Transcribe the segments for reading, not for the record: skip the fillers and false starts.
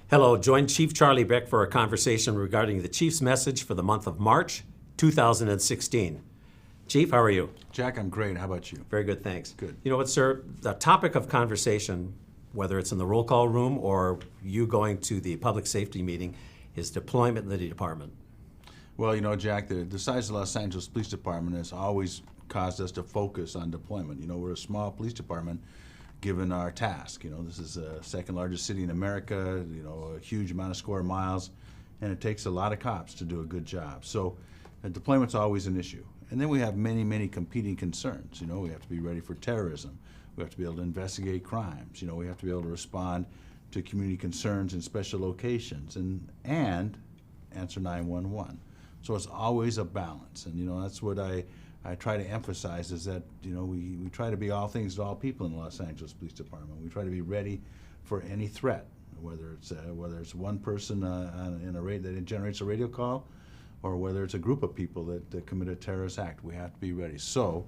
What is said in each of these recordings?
Hello, join Chief Charlie Beck for a conversation regarding the Chief's message for the month of March 2016. Chief, how are you? Jack, I'm great. How about you? Very good, thanks. Good. You know what, sir? The topic of conversation, whether it's in the roll call room or you going to the public safety meeting, is deployment in the department. Well, you know, Jack, the size of the Los Angeles Police Department has always caused us to focus on deployment. You know, we're a small police department given our task. You know, this is the second largest city in America, you know, a huge amount of square miles, and it takes a lot of cops to do a good job. So deployment's always an issue. And then we have many, many competing concerns. You know, we have to be ready for terrorism. We have to be able to investigate crimes. You know, we have to be able to respond to community concerns in special locations and answer 911. So it's always a balance. And, you know, that's what I try to emphasize is that, you know, we try to be all things to all people in the Los Angeles Police Department. We try to be ready for any threat, whether it's one person in a that generates a radio call, or whether it's a group of people that commit a terrorist act. We have to be ready. So,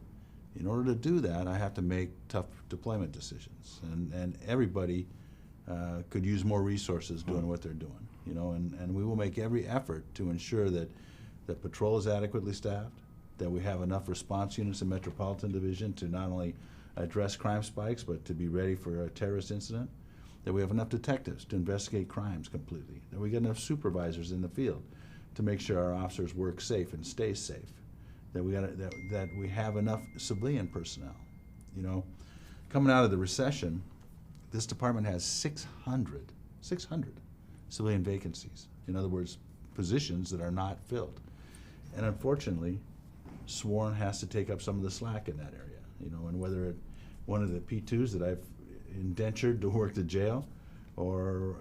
in order to do that, I have to make tough deployment decisions, and everybody could use more resources doing what they're doing. You know, and we will make every effort to ensure that patrol is adequately staffed, that we have enough response units in Metropolitan Division to not only address crime spikes, but to be ready for a terrorist incident, that we have enough detectives to investigate crimes completely, that we get enough supervisors in the field to make sure our officers work safe and stay safe, that we have enough civilian personnel. You know, coming out of the recession, this department has 600 civilian vacancies. In other words, positions that are not filled. And unfortunately, Sworn has to take up some of the slack in that area. You know, and whether one of the P2s that I've indentured to work the jail, or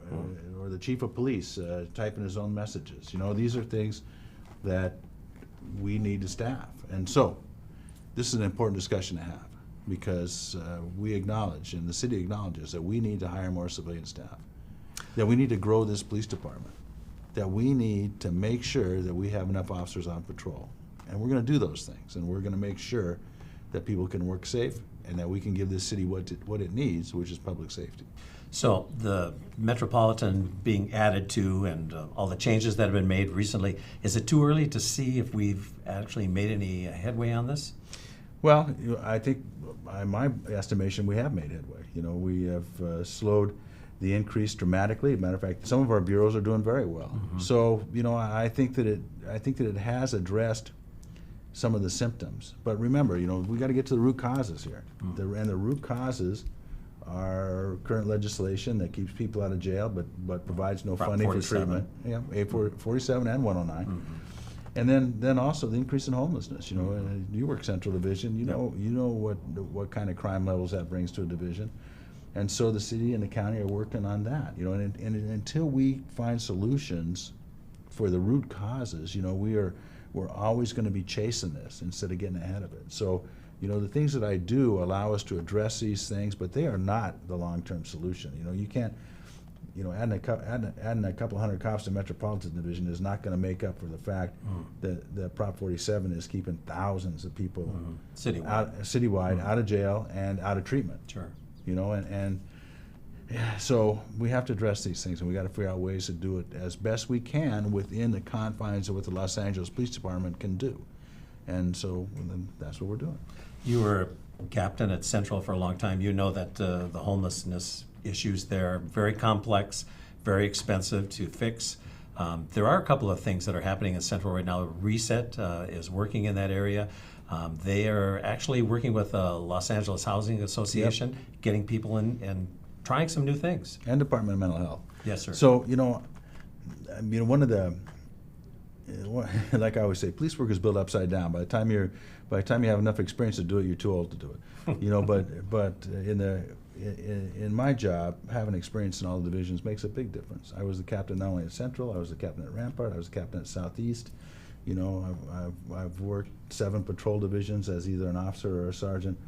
the chief of police typing his own messages. You know, these are things that we need to staff. And so, this is an important discussion to have, because we acknowledge, and the city acknowledges, that we need to hire more civilian staff, that we need to grow this police department, that we need to make sure that we have enough officers on patrol. And we're going to do those things, and we're going to make sure that people can work safe and that we can give this city what it needs, which is public safety. So the Metropolitan being added to and all the changes that have been made recently, is it too early to see if we've actually made any headway on this? Well, you know, I think, by my estimation, we have made headway. You know, we have slowed the increase dramatically. As a matter of fact, some of our bureaus are doing very well. Mm-hmm. So, you know, I think that it has addressed some of the symptoms. But remember, you know, we got to get to the root causes here. Mm-hmm. And the root causes are current legislation that keeps people out of jail, but provides no funding 47. for treatment. Yeah, A47 and 109. Mm-hmm. And then also the increase in homelessness. You know, you work Central Division. You know what kind of crime levels that brings to a division. And so the city and the county are working on that. You know, and until we find solutions for the root causes, you know, we're always going to be chasing this instead of getting ahead of it. So, you know, the things that I do allow us to address these things, but they are not the long-term solution. You know, you can't, you know, adding a couple hundred cops to Metropolitan Division is not going to make up for the fact that Prop 47 is keeping thousands of people citywide out of jail and out of treatment. Sure. You know, and so we have to address these things, and we got to figure out ways to do it as best we can within the confines of what the Los Angeles Police Department can do. And so that's what we're doing. You were captain at Central for a long time. You know that the homelessness issues there are very complex, very expensive to fix. There are a couple of things that are happening in Central right now. Reset is working in that area. They are actually working with Los Angeles Housing Association, getting people in and trying some new things. And Department of Mental Health. Yes, sir. So, you know, one of the, like I always say, police work is built upside down. By the time you have enough experience to do it, you're too old to do it. You know, but in my job, having experience in all the divisions makes a big difference. I was the captain not only at Central, I was the captain at Rampart, I was the captain at Southeast. You know, I've worked 7 patrol divisions as either an officer or a sergeant.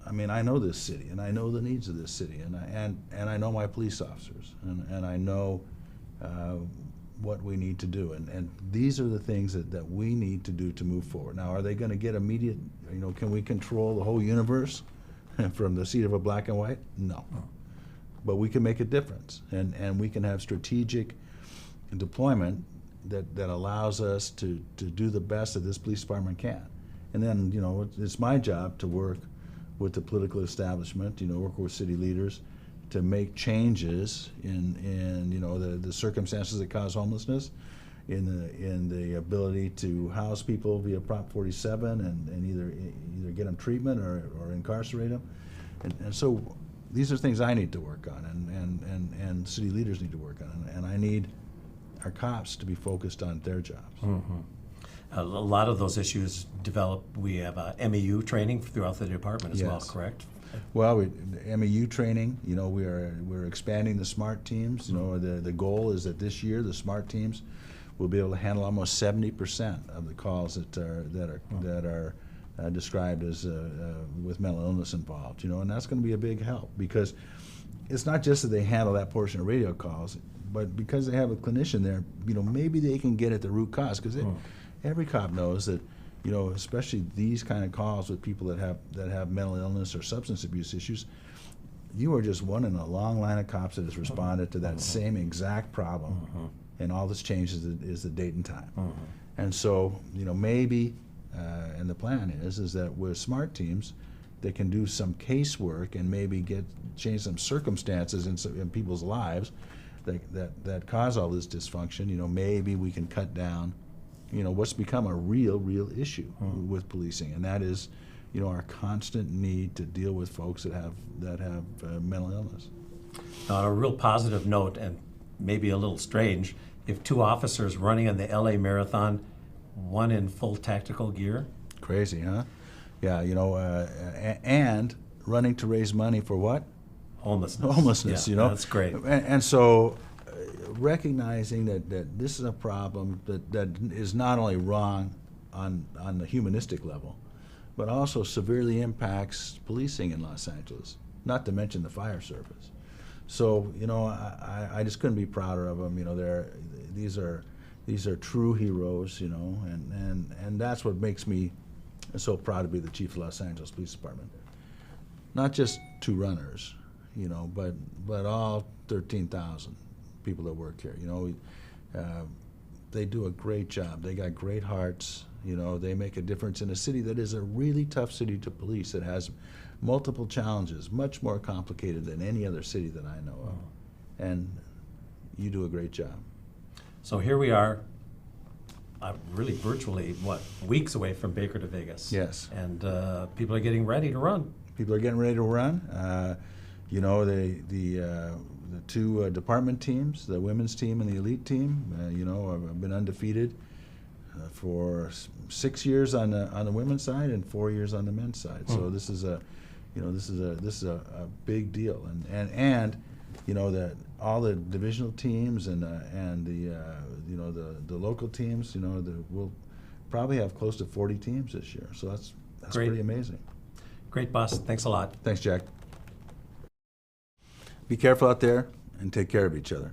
I mean, I know this city, and I know the needs of this city, and I know my police officers, and I know what we need to do, and these are the things that we need to do to move forward. Now, are they going to get immediate? You know, can we control the whole universe from the seat of a black and white? No. but we can make a difference, and we can have strategic deployment that allows us to do the best that this police department can. And then, you know, it's my job to work with the political establishment, you know, work with city leaders to make changes in you know, the circumstances that cause homelessness, in the ability to house people via Prop 47 and either get them treatment or incarcerate them. And so these are things I need to work on, and city leaders need to work on, and I need our cops to be focused on their jobs. Mm-hmm. A lot of those issues develop. We have MEU training throughout the department as well, Yes. correct? Well, MEU training, you know, we're expanding the SMART teams. You know, the goal is that this year the SMART teams will be able to handle almost 70% of the calls that are described as with mental illness involved. You know, and that's going to be a big help, because it's not just that they handle that portion of radio calls, but because they have a clinician there, you know, maybe they can get at the root cause, because every cop knows that, you know, especially these kind of calls with people that have mental illness or substance abuse issues, you are just one in a long line of cops that has responded to that same exact problem, and all that's changed is the date and time. And so, you know, maybe, and the plan is that with SMART teams, they can do some casework and maybe change some circumstances in people's lives that cause all this dysfunction. You know, maybe we can cut down, you know, what's become a real issue with policing, and that is, you know, our constant need to deal with folks that have mental illness. On a real positive note, and maybe a little strange, if two officers running in the LA Marathon, one in full tactical gear. Crazy, huh? Yeah, you know, and running to raise money for what? Homelessness. Yeah, you know, that's great. And so, recognizing that this is a problem that is not only wrong on the humanistic level, but also severely impacts policing in Los Angeles, not to mention the fire service. So, you know, I just couldn't be prouder of them. You know, these are true heroes. You know, and that's what makes me so proud to be the chief of Los Angeles Police Department. Not just two runners, you know, but all 13,000 people that work here. You know, they do a great job. They got great hearts. You know, they make a difference in a city that is a really tough city to police, that has multiple challenges, much more complicated than any other city that I know of. And you do a great job. So here we are, really virtually, weeks away from Baker to Vegas. Yes. And people are getting ready to run. People are getting ready to run. You know, the two department teams, the women's team and the elite team, you know, have been undefeated for 6 years on the women's side and 4 years on the men's side. So this is a big deal, and you know, that all the divisional teams and the you know, the local teams, you know, we'll probably have close to 40 teams this year. So that's Great. pretty amazing. Great, boss. Thanks a lot. Thanks, Jack. Be careful out there and take care of each other.